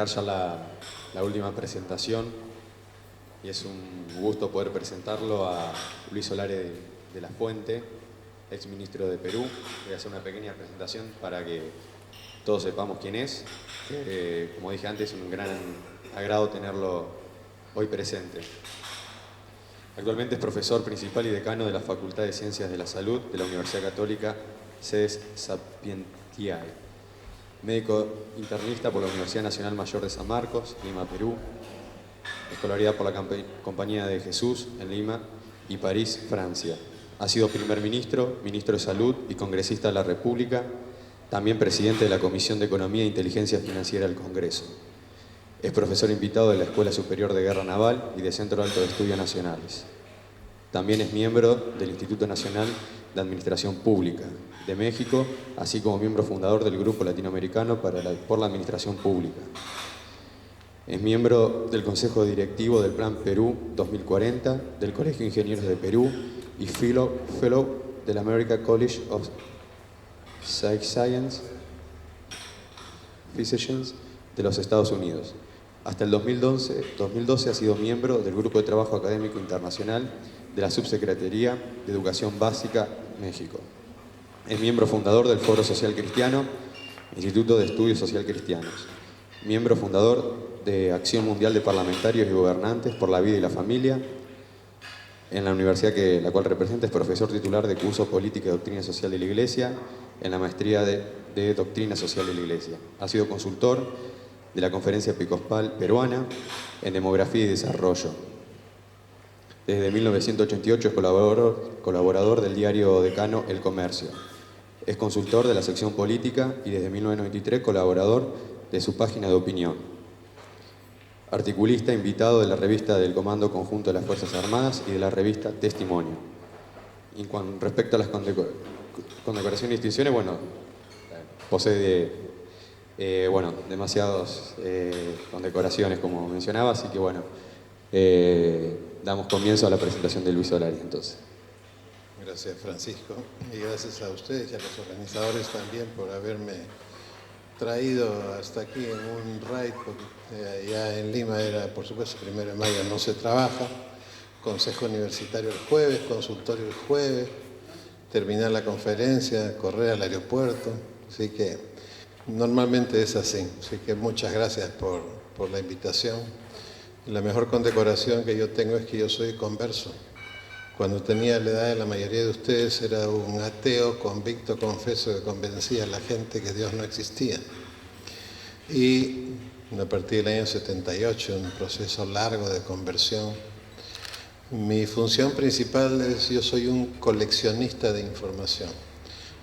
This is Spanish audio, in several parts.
arrancar ya la última presentación y es un gusto poder presentarlo a Luis Solare de la Fuente, ex ministro de Perú. Voy a hacer una pequeña presentación para que todos sepamos quién es. Como dije antes, es un gran agrado tenerlo hoy presente. Actualmente es profesor principal y decano de la Facultad de Ciencias de la Salud de la Universidad Católica Cedes Sapientiae. Médico internista por la Universidad Nacional Mayor de San Marcos, Lima, Perú. Escolaridad por la Compañía de Jesús en Lima y París, Francia. Ha sido primer ministro, ministro de Salud y congresista de la República. También presidente de la Comisión de Economía e Inteligencia Financiera del Congreso. Es profesor invitado de la Escuela Superior de Guerra Naval y de Centro Alto de Estudios Nacionales. También es miembro del Instituto Nacional de Administración Pública de México, así como miembro fundador del Grupo Latinoamericano por la Administración Pública. Es miembro del Consejo Directivo del Plan Perú 2040, del Colegio de Ingenieros de Perú y Fellow del American College of Physicians de los Estados Unidos. Hasta el 2012 ha sido miembro del Grupo de Trabajo Académico Internacional de la Subsecretaría de Educación Básica, México. Es miembro fundador del Foro Social Cristiano, Instituto de Estudios Social Cristianos. Miembro fundador de Acción Mundial de Parlamentarios y Gobernantes por la Vida y la Familia. En la universidad la cual representa es profesor titular de curso Política y Doctrina Social de la Iglesia, en la maestría de Doctrina Social de la Iglesia. Ha sido consultor de la Conferencia Episcopal Peruana en Demografía y Desarrollo. Desde 1988 es colaborador del diario decano El Comercio. Es consultor de la sección política y desde 1993 colaborador de su página de opinión. Articulista invitado de la revista del Comando Conjunto de las Fuerzas Armadas y de la revista Testimonio. Y con respecto a las condecoraciones y distinciones, bueno, posee demasiadas condecoraciones, como mencionaba, así que bueno, damos comienzo a la presentación de Luis Solari, entonces. Gracias, Francisco, y gracias a ustedes y a los organizadores también por haberme traído hasta aquí en un raid, porque allá en Lima era, por supuesto, 1 de mayo no se trabaja, consejo universitario el jueves, consultorio el jueves, terminar la conferencia, correr al aeropuerto, así que normalmente es así que muchas gracias por la invitación. La mejor condecoración que yo tengo es que yo soy converso. Cuando tenía la edad de la mayoría de ustedes era un ateo convicto, confeso, que convencía a la gente que Dios no existía. Y a partir del año 78, un proceso largo de conversión. Mi función principal es, yo soy un coleccionista de información.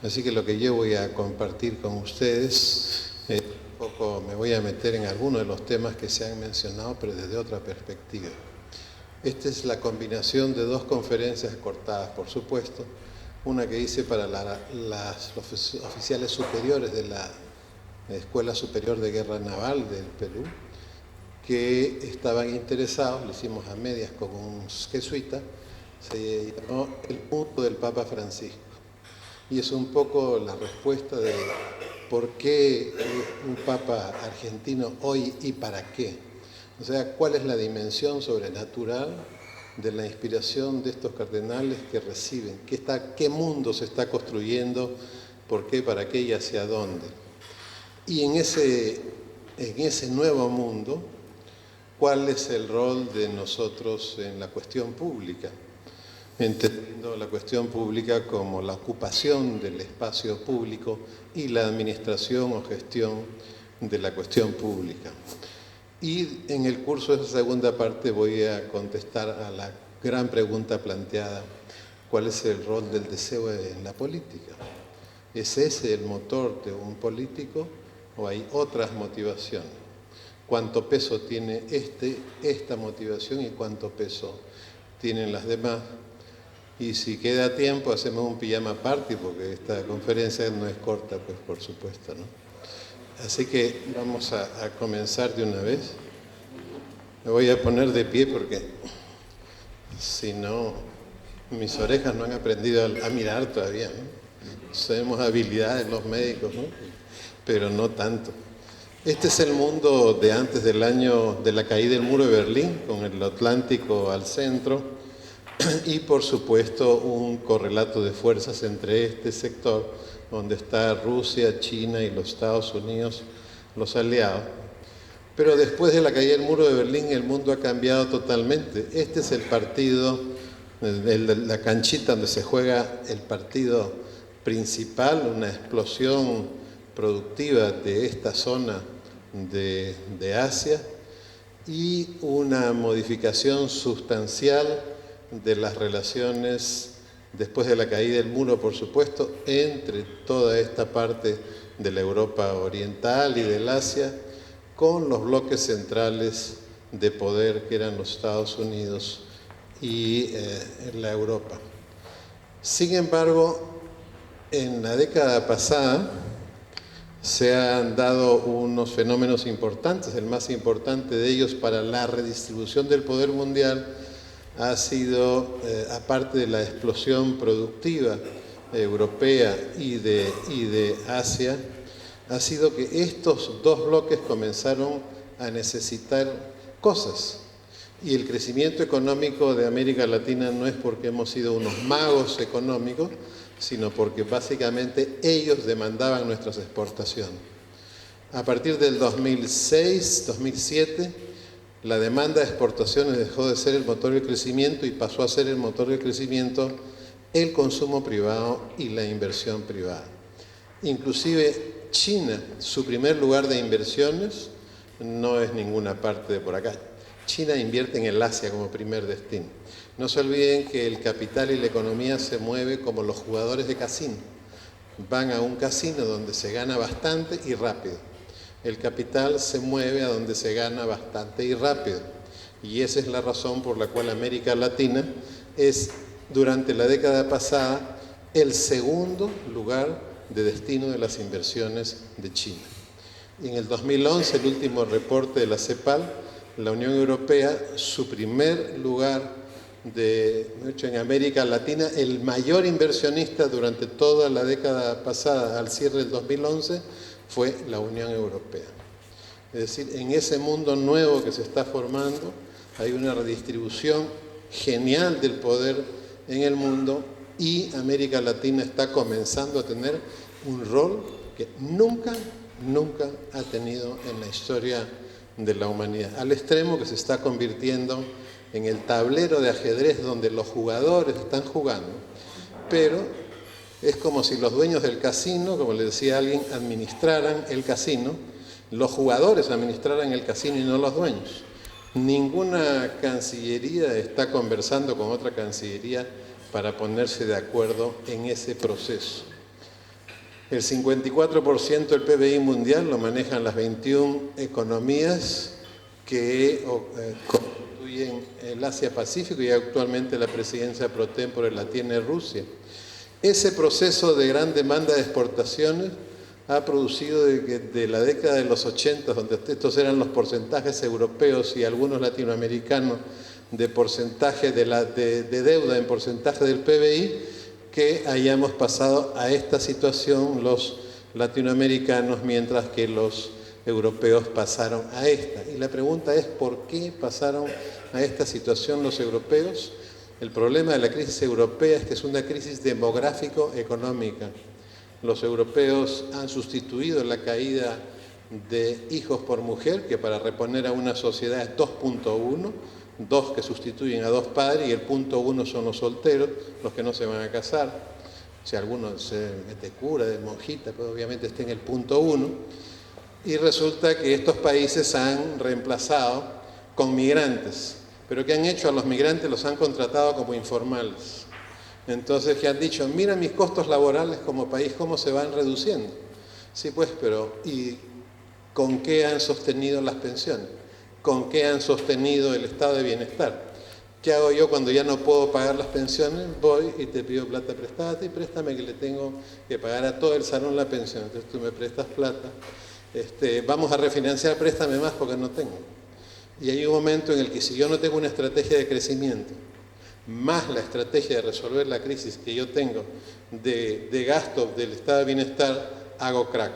Así que lo que yo voy a compartir con ustedes, un poco me voy a meter en algunos de los temas que se han mencionado, pero desde otra perspectiva. Esta es la combinación de dos conferencias cortadas, por supuesto. Una que hice para los oficiales superiores de la Escuela Superior de Guerra Naval del Perú, que estaban interesados, lo hicimos a medias con un jesuita, se llamó El Mundo del Papa Francisco. Y es un poco la respuesta de por qué un Papa argentino hoy y para qué. O sea, ¿cuál es la dimensión sobrenatural de la inspiración de estos cardenales que reciben? ¿Qué mundo se está construyendo? ¿Por qué? ¿Para qué? ¿Y hacia dónde? Y en ese nuevo mundo, ¿cuál es el rol de nosotros en la cuestión pública? Entendiendo la cuestión pública como la ocupación del espacio público y la administración o gestión de la cuestión pública. Y en el curso de esa segunda parte voy a contestar a la gran pregunta planteada: ¿cuál es el rol del deseo en la política? ¿Es ese el motor de un político o hay otras motivaciones? ¿Cuánto peso tiene esta motivación y cuánto peso tienen las demás? Y si queda tiempo hacemos un pijama party, porque esta conferencia no es corta, pues por supuesto, ¿no? Así que vamos a comenzar de una vez. Me voy a poner de pie porque si no, mis orejas no han aprendido a mirar todavía, ¿no? Tenemos habilidades los médicos, ¿no? Pero no tanto. Este es el mundo de antes del año de la caída del muro de Berlín, con el Atlántico al centro y por supuesto un correlato de fuerzas entre este sector, donde está Rusia, China y los Estados Unidos, los aliados. Pero después de la caída del muro de Berlín el mundo ha cambiado totalmente. Este es el partido, la canchita donde se juega el partido principal, una explosión productiva de esta zona de Asia y una modificación sustancial de las relaciones después de la caída del muro, por supuesto, entre toda esta parte de la Europa oriental y del Asia, con los bloques centrales de poder que eran los Estados Unidos y la Europa. Sin embargo, en la década pasada se han dado unos fenómenos importantes. El más importante de ellos para la redistribución del poder mundial ha sido, aparte de la explosión productiva europea y de Asia, ha sido que estos dos bloques comenzaron a necesitar cosas. Y el crecimiento económico de América Latina no es porque hemos sido unos magos económicos, sino porque básicamente ellos demandaban nuestras exportaciones. A partir del 2006, 2007, la demanda de exportaciones dejó de ser el motor del crecimiento y pasó a ser el motor del crecimiento el consumo privado y la inversión privada. Inclusive China, su primer lugar de inversiones, no es ninguna parte de por acá. China invierte en el Asia como primer destino. No se olviden que el capital y la economía se mueve como los jugadores de casino. Van a un casino donde se gana bastante y rápido. El capital se mueve a donde se gana bastante y rápido. Y esa es la razón por la cual América Latina es, durante la década pasada, el segundo lugar de destino de las inversiones de China. Y en el 2011, el último reporte de la CEPAL, la Unión Europea, su primer lugar en América Latina, el mayor inversionista durante toda la década pasada, al cierre del 2011, fue la Unión Europea. Es decir, en ese mundo nuevo que se está formando, hay una redistribución genial del poder en el mundo y América Latina está comenzando a tener un rol que nunca ha tenido en la historia de la humanidad, al extremo que se está convirtiendo en el tablero de ajedrez donde los jugadores están jugando, pero es como si los dueños del casino, como le decía alguien, administraran el casino, los jugadores administraran el casino y no los dueños. Ninguna cancillería está conversando con otra cancillería para ponerse de acuerdo en ese proceso. El 54% del PBI mundial lo manejan las 21 economías que constituyen el Asia-Pacífico y actualmente la presidencia pro tempore la tiene Rusia. Ese proceso de gran demanda de exportaciones ha producido de la década de los 80, donde estos eran los porcentajes europeos y algunos latinoamericanos de porcentaje de deuda en porcentaje del PBI, que hayamos pasado a esta situación los latinoamericanos, mientras que los europeos pasaron a esta. Y la pregunta es, ¿por qué pasaron a esta situación los europeos? El problema de la crisis europea es que es una crisis demográfico-económica. Los europeos han sustituido la caída de hijos por mujer, que para reponer a una sociedad es 2.1, dos que sustituyen a dos padres, y el punto 1 son los solteros, los que no se van a casar. Si alguno se mete cura, de monjita, pues obviamente está en el punto 1. Y resulta que estos países han reemplazado con migrantes. Pero ¿qué han hecho? A los migrantes los han contratado como informales. Entonces, ¿qué han dicho? Mira mis costos laborales como país, cómo se van reduciendo. Sí, pues, pero ¿y con qué han sostenido las pensiones? ¿Con qué han sostenido el estado de bienestar? ¿Qué hago yo cuando ya no puedo pagar las pensiones? Voy y te pido plata prestada y préstame, que le tengo que pagar a todo el salón la pensión. Entonces tú me prestas plata. Vamos a refinanciar, préstame más porque no tengo. Y hay un momento en el que si yo no tengo una estrategia de crecimiento, más la estrategia de resolver la crisis que yo tengo de gasto del estado de bienestar, hago crack.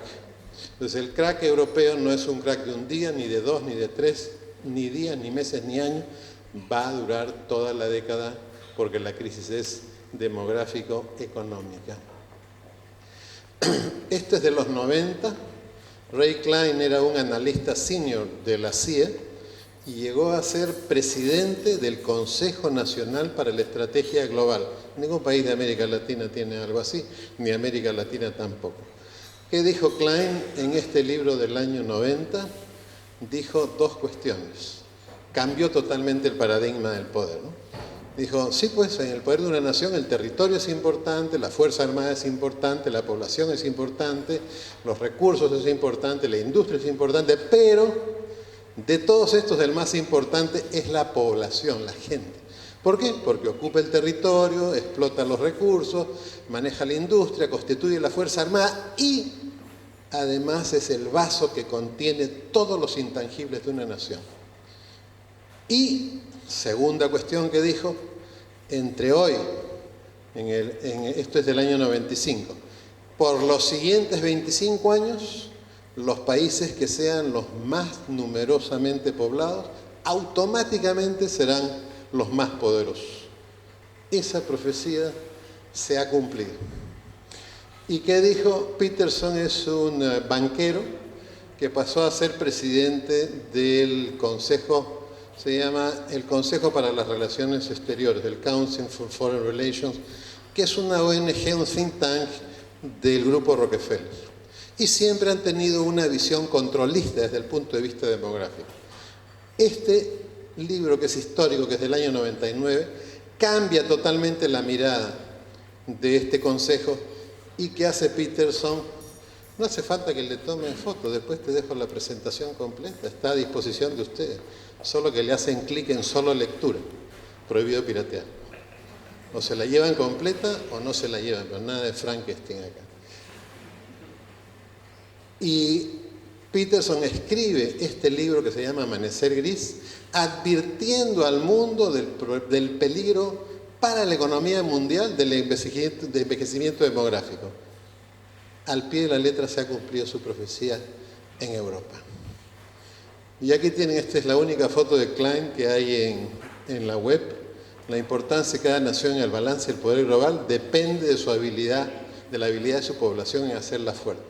Entonces el crack europeo no es un crack de un día, ni de dos, ni de tres, ni días, ni meses, ni años. Va a durar toda la década porque la crisis es demográfico-económica. Esto es de los 90. Ray Klein era un analista senior de la CIA y llegó a ser presidente del Consejo Nacional para la Estrategia Global. Ningún país de América Latina tiene algo así, ni América Latina tampoco. ¿Qué dijo Klein en este libro del año 90? Dijo dos cuestiones. Cambió totalmente el paradigma del poder, ¿no? Dijo, sí, pues en el poder de una nación el territorio es importante, la Fuerza Armada es importante, la población es importante, los recursos es importante, la industria es importante, pero de todos estos el más importante es la población, la gente. ¿Por qué? Porque ocupa el territorio, explota los recursos, maneja la industria, constituye la Fuerza Armada y además es el vaso que contiene todos los intangibles de una nación. Y segunda cuestión que dijo, entre hoy, esto es del año 95, por los siguientes 25 años, los países que sean los más numerosamente poblados, automáticamente serán los más poderosos. Esa profecía se ha cumplido. ¿Y qué dijo? Peterson es un banquero que pasó a ser presidente del Consejo, se llama el Consejo para las Relaciones Exteriores, el Council for Foreign Relations, que es una ONG, un think tank del grupo Rockefeller. Y siempre han tenido una visión controlista desde el punto de vista demográfico. Este libro, que es histórico, que es del año 99, cambia totalmente la mirada de este consejo. ¿Y qué hace Peterson? No hace falta que le tomen fotos, después te dejo la presentación completa, está a disposición de ustedes. Solo que le hacen clic en solo lectura, prohibido piratear. O se la llevan completa o no se la llevan, pero nada de Frankenstein acá. Y Peterson escribe este libro que se llama Amanecer Gris, advirtiendo al mundo del peligro para la economía mundial del envejecimiento demográfico. Al pie de la letra se ha cumplido su profecía en Europa. Y aquí tienen, esta es la única foto de Klein que hay en la web. La importancia de cada nación en el balance del poder global depende de su habilidad, de la habilidad de su población en hacerla fuerte.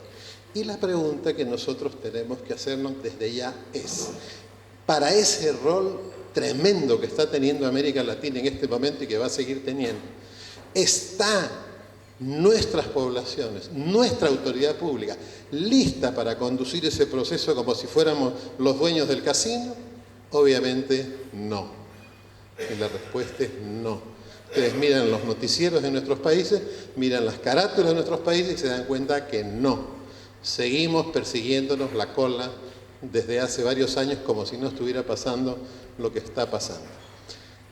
Y la pregunta que nosotros tenemos que hacernos desde ya es, para ese rol tremendo que está teniendo América Latina en este momento y que va a seguir teniendo, ¿está nuestras poblaciones, nuestra autoridad pública, lista para conducir ese proceso como si fuéramos los dueños del casino? Obviamente no. Y la respuesta es no. Ustedes miran los noticieros de nuestros países, miran las carátulas de nuestros países y se dan cuenta que no. Seguimos persiguiéndonos la cola desde hace varios años como si no estuviera pasando lo que está pasando.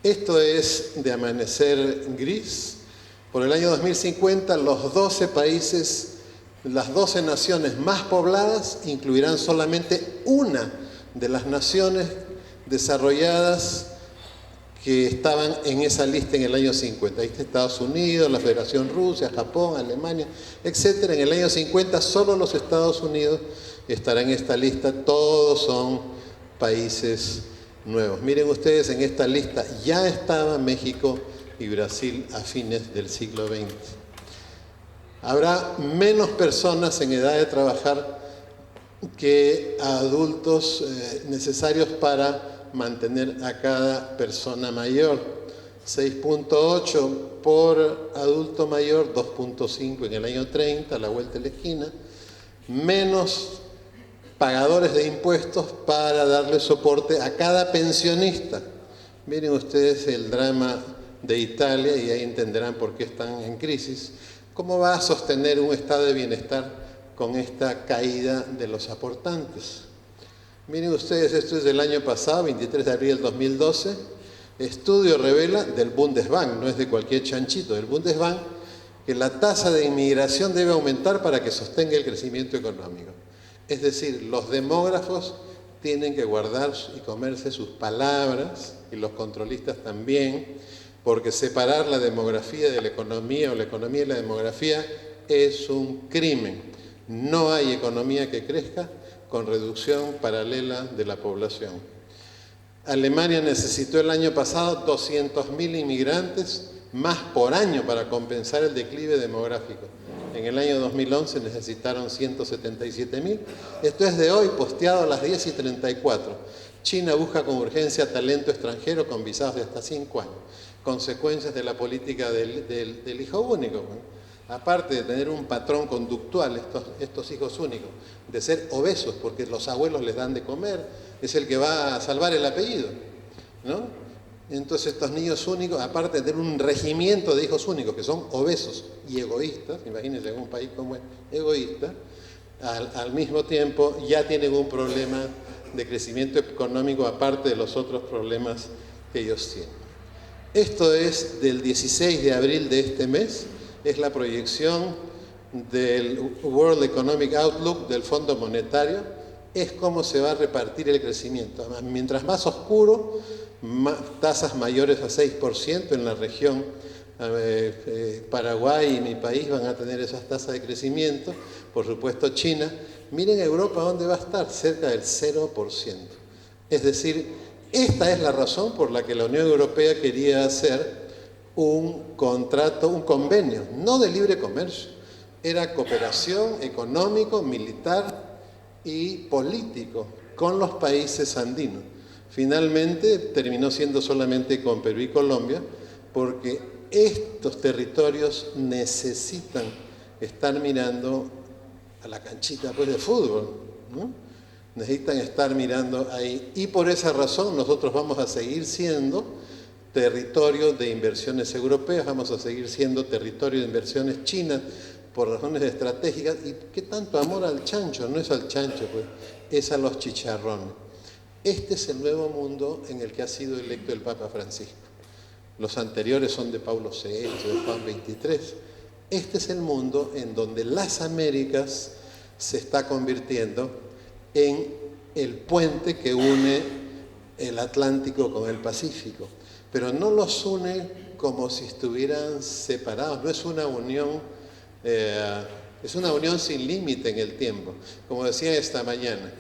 Esto es de Amanecer Gris. Por el año 2050, los 12 países, las 12 naciones más pobladas incluirán solamente una de las naciones desarrolladas que estaban en esa lista en el año 50. Ahí está Estados Unidos, la Federación Rusia, Japón, Alemania, etc. En el año 50 solo los Estados Unidos estarán en esta lista. Todos son países nuevos. Miren ustedes, en esta lista ya estaba México y Brasil a fines del siglo XX. Habrá menos personas en edad de trabajar que adultos necesarios para mantener a cada persona mayor. 6.8 por adulto mayor, 2.5 en el año 30, a la vuelta de la esquina. Menos pagadores de impuestos para darle soporte a cada pensionista. Miren ustedes el drama de Italia y ahí entenderán por qué están en crisis. ¿Cómo va a sostener un estado de bienestar con esta caída de los aportantes? Miren ustedes, esto es del año pasado, 23 de abril del 2012. Estudio revela del Bundesbank, no es de cualquier chanchito, del Bundesbank, que la tasa de inmigración debe aumentar para que sostenga el crecimiento económico. Es decir, los demógrafos tienen que guardar y comerse sus palabras, y los controlistas también, porque separar la demografía de la economía o la economía de la demografía es un crimen. No hay economía que crezca con reducción paralela de la población. Alemania necesitó el año pasado 200.000 inmigrantes más por año para compensar el declive demográfico. En el año 2011 necesitaron 177.000. Esto es de hoy, posteado a las 10:34. China busca con urgencia talento extranjero con visados de hasta 5 años. Consecuencias de la política del hijo único. Aparte de tener un patrón conductual, estos hijos únicos, de ser obesos porque los abuelos les dan de comer, es el que va a salvar el apellido, ¿no? Entonces estos niños únicos, aparte de tener un regimiento de hijos únicos que son obesos y egoístas, imagínense en un país como es egoísta, al mismo tiempo ya tienen un problema de crecimiento económico aparte de los otros problemas que ellos tienen. Esto es del 16 de abril de este mes, es la proyección del World Economic Outlook del Fondo Monetario, es cómo se va a repartir el crecimiento. Mientras más oscuro, tasas mayores a 6% en la región. Paraguay y mi país van a tener esas tasas de crecimiento, por supuesto China. Miren Europa dónde va a estar, cerca del 0%. Es decir, esta es la razón por la que la Unión Europea quería hacer un contrato, un convenio, no de libre comercio, era cooperación económico, militar y político con los países andinos. Finalmente terminó siendo solamente con Perú y Colombia, porque estos territorios necesitan estar mirando a la canchita pues, de fútbol, ¿no? Necesitan estar mirando ahí. Y por esa razón nosotros vamos a seguir siendo territorio de inversiones europeas, vamos a seguir siendo territorio de inversiones chinas por razones estratégicas. ¿Y qué tanto amor al chancho? No es al chancho, pues, es a los chicharrones. Este es el nuevo mundo en el que ha sido electo el Papa Francisco. Los anteriores son de Paulo VI, de Juan XXIII. Este es el mundo en donde las Américas se está convirtiendo en el puente que une el Atlántico con el Pacífico. Pero no los une como si estuvieran separados, no es una unión, es una unión sin límite en el tiempo. Como decía esta mañana,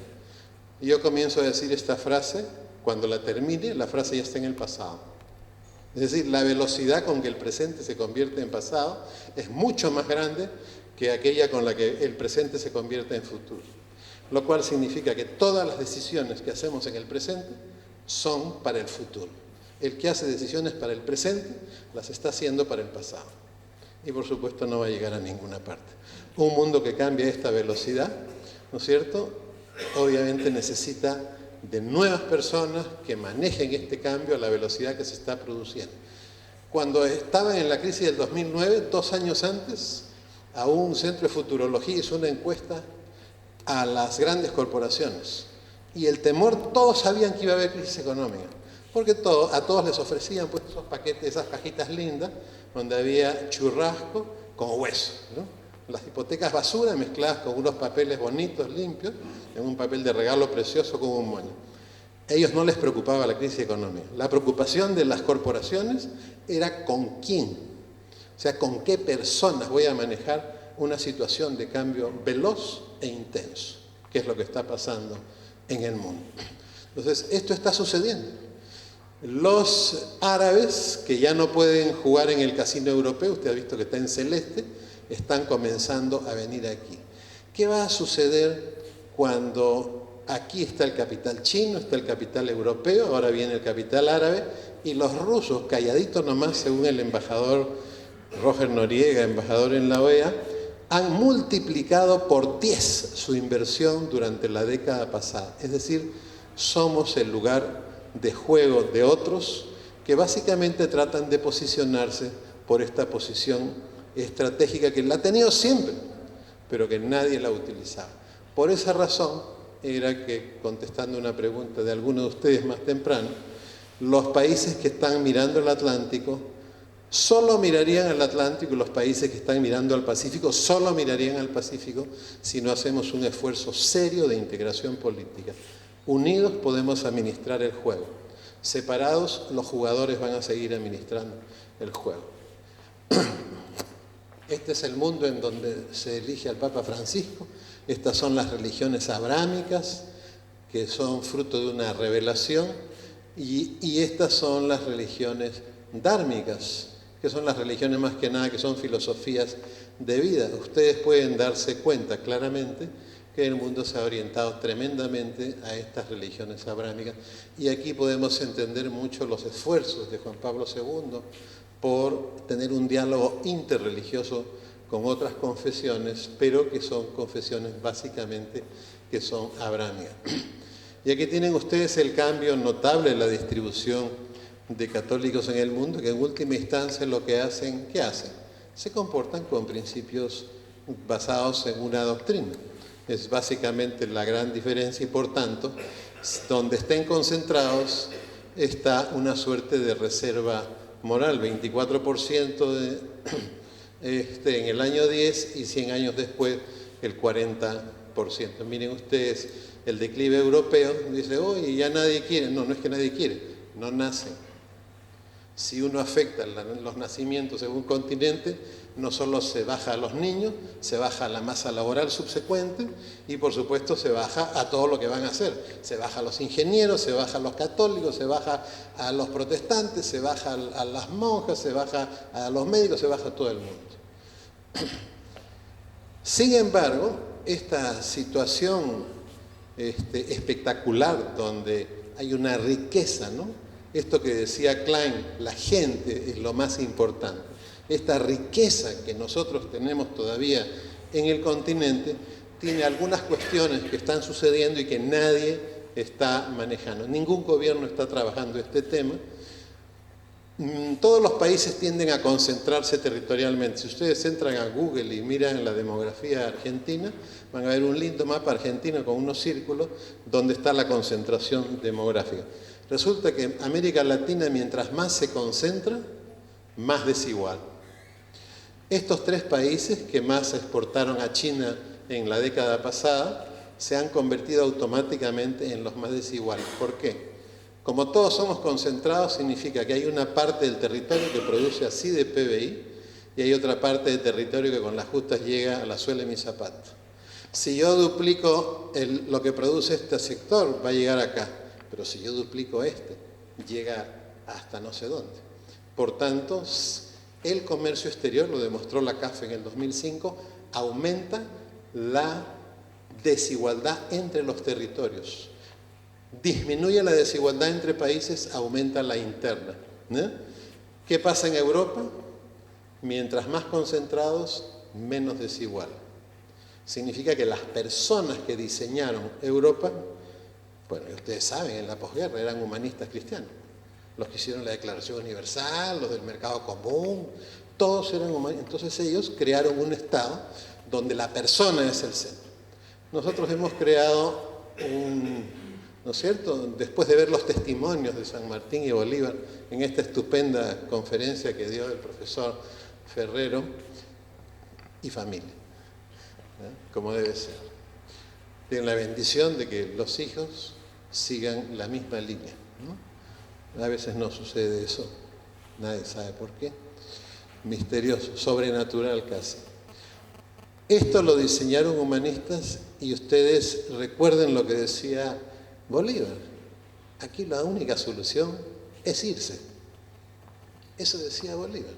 yo comienzo a decir esta frase, cuando la termine, la frase ya está en el pasado. Es decir, la velocidad con que el presente se convierte en pasado es mucho más grande que aquella con la que el presente se convierte en futuro. Lo cual significa que todas las decisiones que hacemos en el presente son para el futuro. El que hace decisiones para el presente las está haciendo para el pasado. Y por supuesto no va a llegar a ninguna parte. Un mundo que cambia a esta velocidad, ¿no es cierto?, obviamente necesita de nuevas personas que manejen este cambio a la velocidad que se está produciendo. Cuando estaban en la crisis del 2009, 2 años antes, a un centro de futurología hizo una encuesta a las grandes corporaciones. Y el temor, todos sabían que iba a haber crisis económica, porque a todos les ofrecían pues, esos paquetes, esas cajitas lindas, donde había churrasco con hueso, ¿no? Las hipotecas basura mezcladas con unos papeles bonitos, limpios, en un papel de regalo precioso con un moño. A ellos no les preocupaba la crisis económica. La preocupación de las corporaciones era con quién, o sea, con qué personas voy a manejar una situación de cambio veloz e intenso, que es lo que está pasando en el mundo. Entonces, esto está sucediendo. Los árabes, que ya no pueden jugar en el casino europeo, usted ha visto que está en celeste, están comenzando a venir aquí. ¿Qué va a suceder cuando aquí está el capital chino, está el capital europeo, ahora viene el capital árabe, y los rusos, calladitos nomás, según el embajador Roger Noriega, embajador en la OEA, han multiplicado por 10 su inversión durante la década pasada? Es decir, somos el lugar de juego de otros que básicamente tratan de posicionarse por esta posición estratégica que la ha tenido siempre, pero que nadie la utilizaba. Por esa razón era que, contestando una pregunta de alguno de ustedes más temprano, los países que están mirando el Atlántico solo mirarían al Atlántico, y los países que están mirando al Pacífico solo mirarían al Pacífico si no hacemos un esfuerzo serio de integración política. Unidos podemos administrar el juego. Separados, los jugadores van a seguir administrando el juego. Este es el mundo en donde se elige al Papa Francisco. Estas son las religiones abrámicas, que son fruto de una revelación, y estas son las religiones dármicas, que son las religiones más que nada, que son filosofías de vida. Ustedes pueden darse cuenta claramente que el mundo se ha orientado tremendamente a estas religiones abrámicas, y aquí podemos entender mucho los esfuerzos de Juan Pablo II por tener un diálogo interreligioso con otras confesiones, pero que son confesiones básicamente que son abrámicas. Y aquí tienen ustedes el cambio notable en la distribución de católicos en el mundo, que en última instancia lo que hacen, ¿qué hacen? Se comportan con principios basados en una doctrina. Es básicamente la gran diferencia, y por tanto, donde estén concentrados está una suerte de reserva moral, 24% en el año 10 y 100 años después el 40%. Miren ustedes el declive europeo, dice, oye, ya nadie quiere. No, no es que nadie quiere, no nacen. Si uno afecta los nacimientos en un continente, no solo se baja a los niños, se baja a la masa laboral subsecuente, y por supuesto se baja a todo lo que van a hacer. Se baja a los ingenieros, se baja a los católicos, se baja a los protestantes, se baja a las monjas, se baja a los médicos, se baja a todo el mundo. Sin embargo, esta situación espectacular, donde hay una riqueza, ¿no? Esto que decía Klein, la gente es lo más importante. Esta riqueza que nosotros tenemos todavía en el continente tiene algunas cuestiones que están sucediendo y que nadie está manejando. Ningún gobierno está trabajando este tema. Todos los países tienden a concentrarse territorialmente. Si ustedes entran a Google y miran la demografía argentina, van a ver un lindo mapa argentino con unos círculos donde está la concentración demográfica. Resulta que América Latina, mientras más se concentra, más desigual. Estos tres países que más exportaron a China en la década pasada se han convertido automáticamente en los más desiguales. ¿Por qué? Como todos somos concentrados, significa que hay una parte del territorio que produce así de PBI y hay otra parte del territorio que con las justas llega a la suela de mi zapato. Si yo duplico lo que produce este sector, va a llegar acá. Pero si yo duplico llega hasta no sé dónde. Por tanto, el comercio exterior, lo demostró la CAF en el 2005, aumenta la desigualdad entre los territorios. Disminuye la desigualdad entre países, aumenta la interna. ¿Qué pasa en Europa? Mientras más concentrados, menos desigual. Significa que las personas que diseñaron Europa, bueno, ustedes saben, en la posguerra eran humanistas cristianos. Los que hicieron la Declaración Universal, los del mercado común, todos eran humanistas. Entonces ellos crearon un Estado donde la persona es el centro. Nosotros hemos creado ¿no es cierto?, después de ver los testimonios de San Martín y Bolívar en esta estupenda conferencia que dio el profesor Ferrero, y familia, como debe ser. Tienen la bendición de que los hijos sigan la misma línea, ¿no? A veces no sucede eso, nadie sabe por qué. Misterioso, sobrenatural casi. Esto lo diseñaron humanistas, y ustedes recuerden lo que decía Bolívar. Aquí la única solución es irse. Eso decía Bolívar.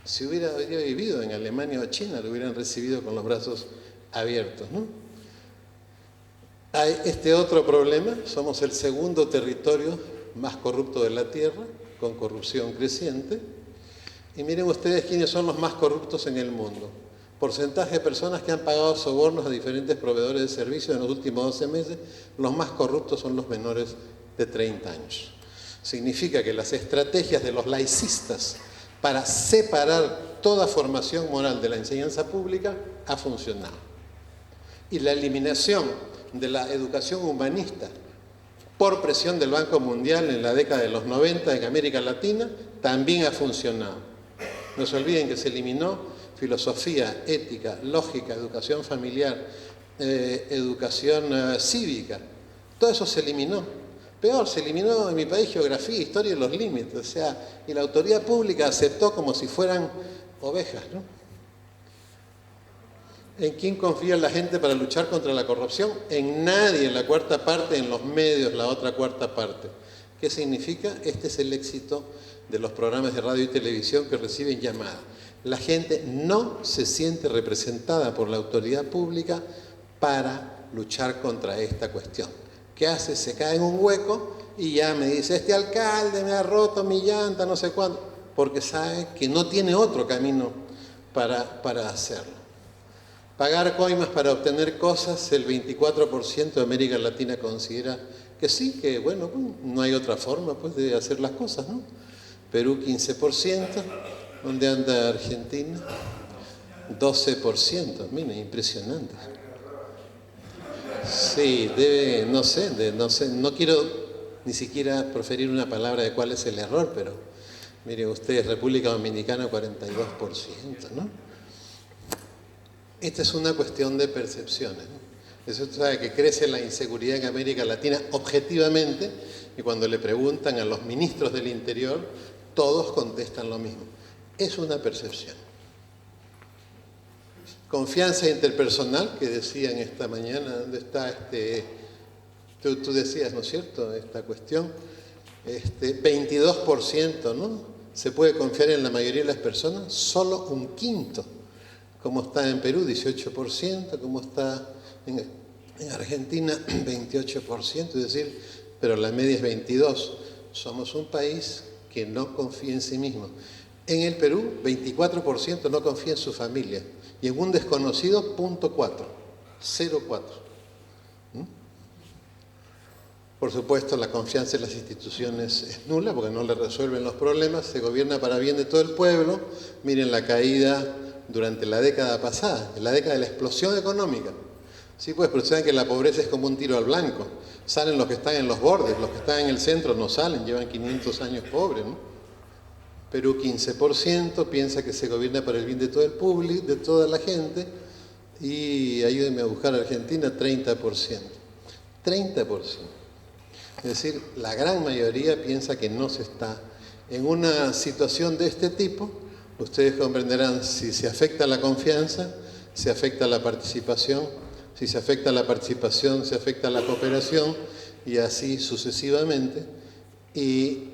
Si hubiera vivido en Alemania o China, lo hubieran recibido con los brazos abiertos, ¿no? Hay este otro problema, somos el segundo territorio más corrupto de la Tierra, con corrupción creciente. Y miren ustedes quiénes son los más corruptos en el mundo. Porcentaje de personas que han pagado sobornos a diferentes proveedores de servicios en los últimos 12 meses, los más corruptos son los menores de 30 años. Significa que las estrategias de los laicistas para separar toda formación moral de la enseñanza pública ha funcionado. Y la eliminación de la educación humanista por presión del Banco Mundial en la década de los 90 en América Latina también ha funcionado. No se olviden que se eliminó filosofía, ética, lógica, educación familiar, educación cívica. Todo eso se eliminó. Peor, se eliminó en mi país geografía, historia y los límites. O sea, y la autoridad pública aceptó como si fueran ovejas, ¿no? ¿En quién confía la gente para luchar contra la corrupción? En nadie, en la cuarta parte, en los medios, la otra cuarta parte. ¿Qué significa? Este es el éxito de los programas de radio y televisión que reciben llamadas. La gente no se siente representada por la autoridad pública para luchar contra esta cuestión. ¿Qué hace? Se cae en un hueco y ya me dice, este alcalde me ha roto mi llanta, no sé cuándo, porque sabe que no tiene otro camino para hacerlo. Pagar coimas para obtener cosas, el 24% de América Latina considera que sí, que bueno, no hay otra forma pues, de hacer las cosas, ¿no? Perú 15%, ¿dónde anda Argentina? 12%, mira, impresionante. Sí, debe, no sé, no quiero ni siquiera proferir una palabra de cuál es el error, pero miren ustedes, República Dominicana 42%, ¿no? Esta es una cuestión de percepciones, ¿no? Eso sabe que crece la inseguridad en América Latina objetivamente, y cuando le preguntan a los ministros del Interior, todos contestan lo mismo. Es una percepción. Confianza interpersonal, que decían esta mañana, ¿dónde está tú decías, ¿no es cierto?, esta cuestión. 22%, ¿no? Se puede confiar en la mayoría de las personas, solo un quinto. Como está en Perú, 18%, como está en Argentina, 28%, es decir, pero la media es 22%. Somos un país que no confía en sí mismo. En el Perú, 24% no confía en su familia. Y en un desconocido, 0.4. 0.4. Por supuesto, la confianza en las instituciones es nula porque no le resuelven los problemas. Se gobierna para bien de todo el pueblo. Miren la caída durante la década pasada, la década de la explosión económica. Sí, pues, pero saben que la pobreza es como un tiro al blanco. Salen los que están en los bordes, los que están en el centro no salen, llevan 500 años pobres, ¿no? Perú 15% piensa que se gobierna para el bien de todo el público, de toda la gente, y ayúdenme a buscar Argentina, 30%. 30%. Es decir, la gran mayoría piensa que no se está en una situación de este tipo. Ustedes comprenderán, si se afecta la confianza, se afecta la participación, si se afecta la participación, se afecta la cooperación, y así sucesivamente. ¿Y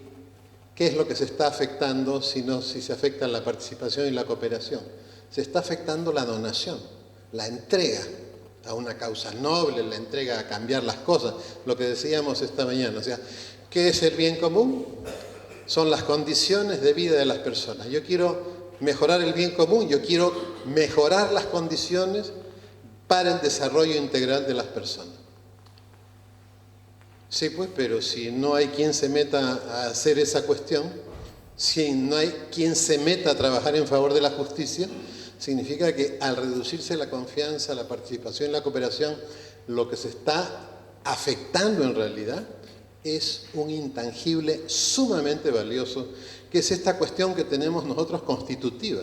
qué es lo que se está afectando si se afecta la participación y la cooperación? Se está afectando la donación, la entrega a una causa noble, la entrega a cambiar las cosas, lo que decíamos esta mañana. O sea, ¿qué es el bien común? Son las condiciones de vida de las personas. Yo quiero mejorar el bien común, yo quiero mejorar las condiciones para el desarrollo integral de las personas. Sí, pues, pero si no hay quien se meta a hacer esa cuestión, si no hay quien se meta a trabajar en favor de la justicia, significa que al reducirse la confianza, la participación y la cooperación, lo que se está afectando en realidad es un intangible sumamente valioso, que es esta cuestión que tenemos nosotros constitutiva,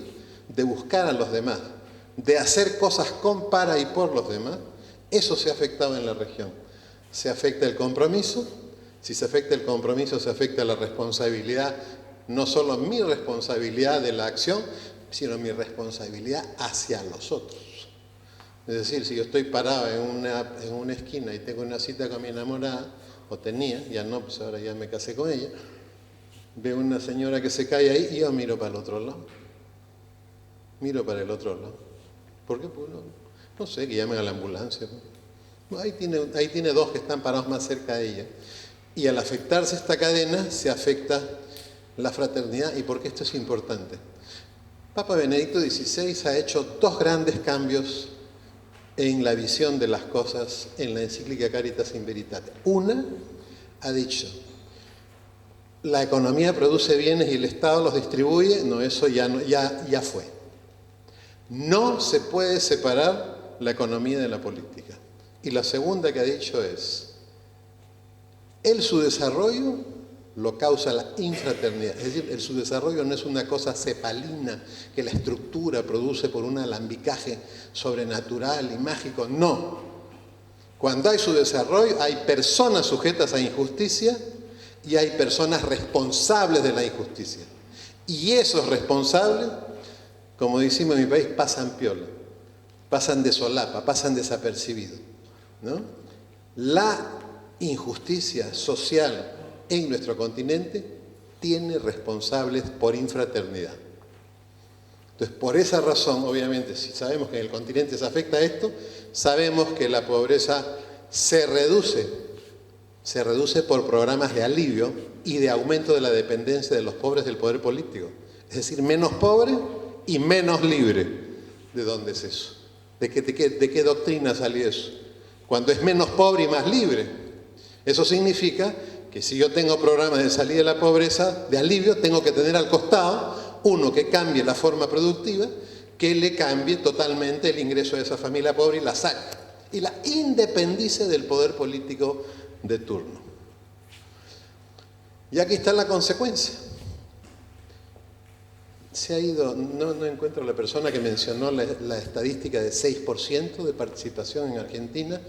de buscar a los demás, de hacer cosas con, para y por los demás. Eso se ha afectado en la región. Se afecta el compromiso. Si se afecta el compromiso, se afecta la responsabilidad, no solo mi responsabilidad de la acción, sino mi responsabilidad hacia los otros. Es decir, si yo estoy parado en una esquina y tengo una cita con mi enamorada, o tenía, ya no, pues ahora ya me casé con ella, veo una señora que se cae ahí y yo miro para el otro lado. Miro para el otro lado. ¿Por qué? Pues no sé, que llamen a la ambulancia. Ahí tiene dos que están parados más cerca de ella. Y al afectarse esta cadena, se afecta la fraternidad. ¿Y por qué esto es importante? Papa Benedicto XVI ha hecho dos grandes cambios en la visión de las cosas en la encíclica Caritas in Veritate. Una, ha dicho, la economía produce bienes y el Estado los distribuye. No, eso ya fue. No se puede separar la economía de la política. Y la segunda que ha dicho es, su desarrollo lo causa la infraternidad. Es decir, el subdesarrollo no es una cosa cepalina que la estructura produce por un alambicaje sobrenatural y mágico. No. Cuando hay subdesarrollo, hay personas sujetas a injusticia y hay personas responsables de la injusticia. Y esos responsables, como decimos en mi país, pasan piola. pasan de solapa, pasan desapercibidos, ¿no? La injusticia social en nuestro continente tiene responsables por infraternidad. Entonces, por esa razón, obviamente, si sabemos que en el continente se afecta esto, sabemos que la pobreza se reduce por programas de alivio y de aumento de la dependencia de los pobres del poder político. Es decir, menos pobre y menos libre. ¿De dónde es eso? ¿De qué doctrina salió eso? Cuando es menos pobre y más libre. Eso significa que si yo tengo programas de salida de la pobreza, de alivio, tengo que tener al costado uno que cambie la forma productiva, que le cambie totalmente el ingreso de esa familia pobre y la saque. Y la independice del poder político de turno. Y aquí está la consecuencia. Se ha ido, no encuentro la persona que mencionó la estadística de 6% de participación en Argentina.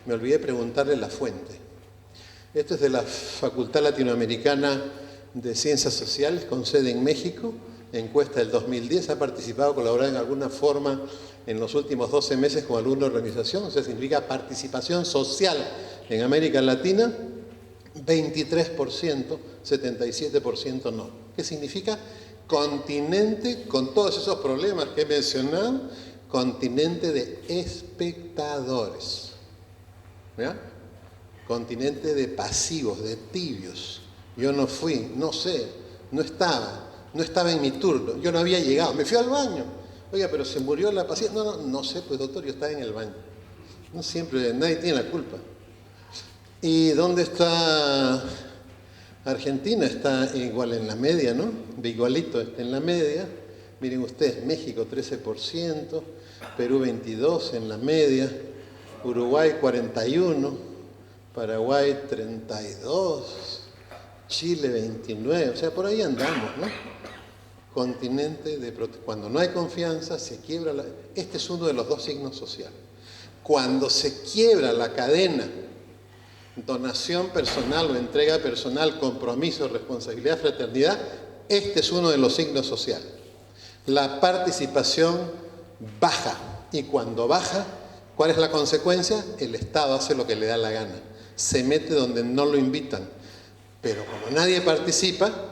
Me olvidé preguntarle la fuente. Esto es de la Facultad Latinoamericana de Ciencias Sociales, con sede en México, encuesta del 2010, ha participado, colaborado en alguna forma en los últimos 12 meses con alguna organización, o sea, significa participación social en América Latina, 23%, 77% no. ¿Qué significa? Continente, con todos esos problemas que he mencionado, continente de espectadores. ¿Ya? Continente de pasivos, de tibios. Yo no fui, no sé, no estaba en mi turno, yo no había llegado, me fui al baño. Oiga, pero se murió la paciente. No sé, pues doctor, yo estaba en el baño. No siempre, nadie tiene la culpa. ¿Y dónde está Argentina? Está igual en la media, ¿no? Igualito está en la media. Miren ustedes, México 13%, Perú 22% en la media, Uruguay 41%, Paraguay 32%, Chile 29%, o sea, por ahí andamos, ¿no? Continente de protesta. Cuando no hay confianza, se quiebra la... Este es uno de los dos signos sociales. Cuando se quiebra la cadena, donación personal o entrega personal, compromiso, responsabilidad, fraternidad, este es uno de los signos sociales. La participación baja, y cuando baja, ¿cuál es la consecuencia? El Estado hace lo que le da la gana, se mete donde no lo invitan. Pero como nadie participa,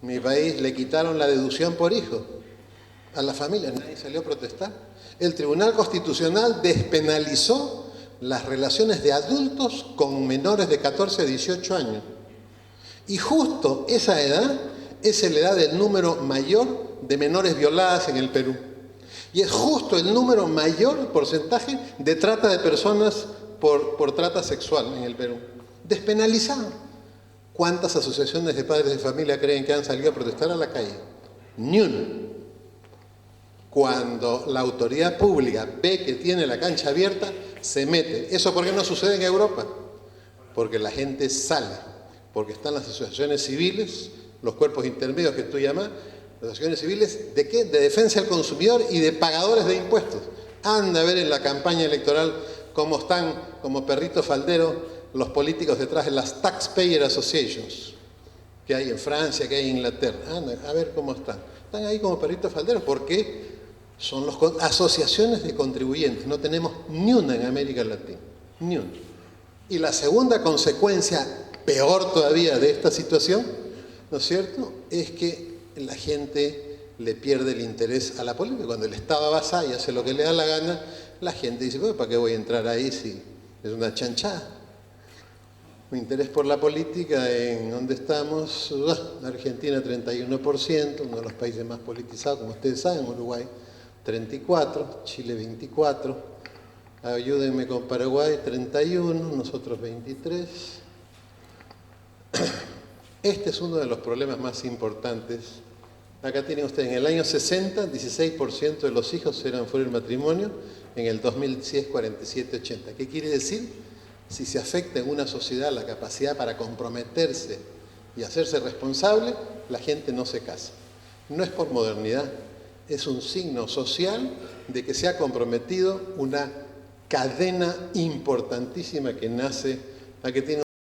mi país le quitaron la deducción por hijo a la familia, nadie salió a protestar. El Tribunal Constitucional despenalizó las relaciones de adultos con menores de 14 a 18 años. Y justo esa edad es la edad del número mayor de menores violadas en el Perú. Y es justo el número mayor porcentaje de trata de personas por trata sexual en el Perú. Despenalizado. ¿Cuántas asociaciones de padres de familia creen que han salido a protestar a la calle? Ni una. Cuando la autoridad pública ve que tiene la cancha abierta, se mete. ¿Eso por qué no sucede en Europa? Porque la gente sale, porque están las asociaciones civiles, los cuerpos intermedios que tú llamas, las asociaciones civiles, ¿de qué? De defensa del consumidor y de pagadores de impuestos. Anda a ver en la campaña electoral cómo están, como perritos falderos, los políticos detrás de las Taxpayer Associations, que hay en Francia, que hay en Inglaterra. Anda a ver cómo están. Están ahí como perritos falderos, porque son asociaciones de contribuyentes. No tenemos ni una en América Latina, ni una. Y la segunda consecuencia, peor todavía de esta situación, ¿no es cierto?, es que la gente le pierde el interés a la política. Cuando el Estado avasa y hace lo que le da la gana, la gente dice, bueno, ¿para qué voy a entrar ahí si es una chanchada? Mi interés por la política, ¿en dónde estamos? Argentina 31%, uno de los países más politizados, como ustedes saben, Uruguay 34%, Chile 24%, ayúdenme con Paraguay 31%, nosotros 23%. Este es uno de los problemas más importantes. Acá tienen ustedes, en el año 60, 16% de los hijos eran fuera del matrimonio, en el 2010, 47-80. ¿Qué quiere decir? Si se afecta en una sociedad la capacidad para comprometerse y hacerse responsable, la gente no se casa. No es por modernidad, es un signo social de que se ha comprometido una cadena importantísima que nace, la que tiene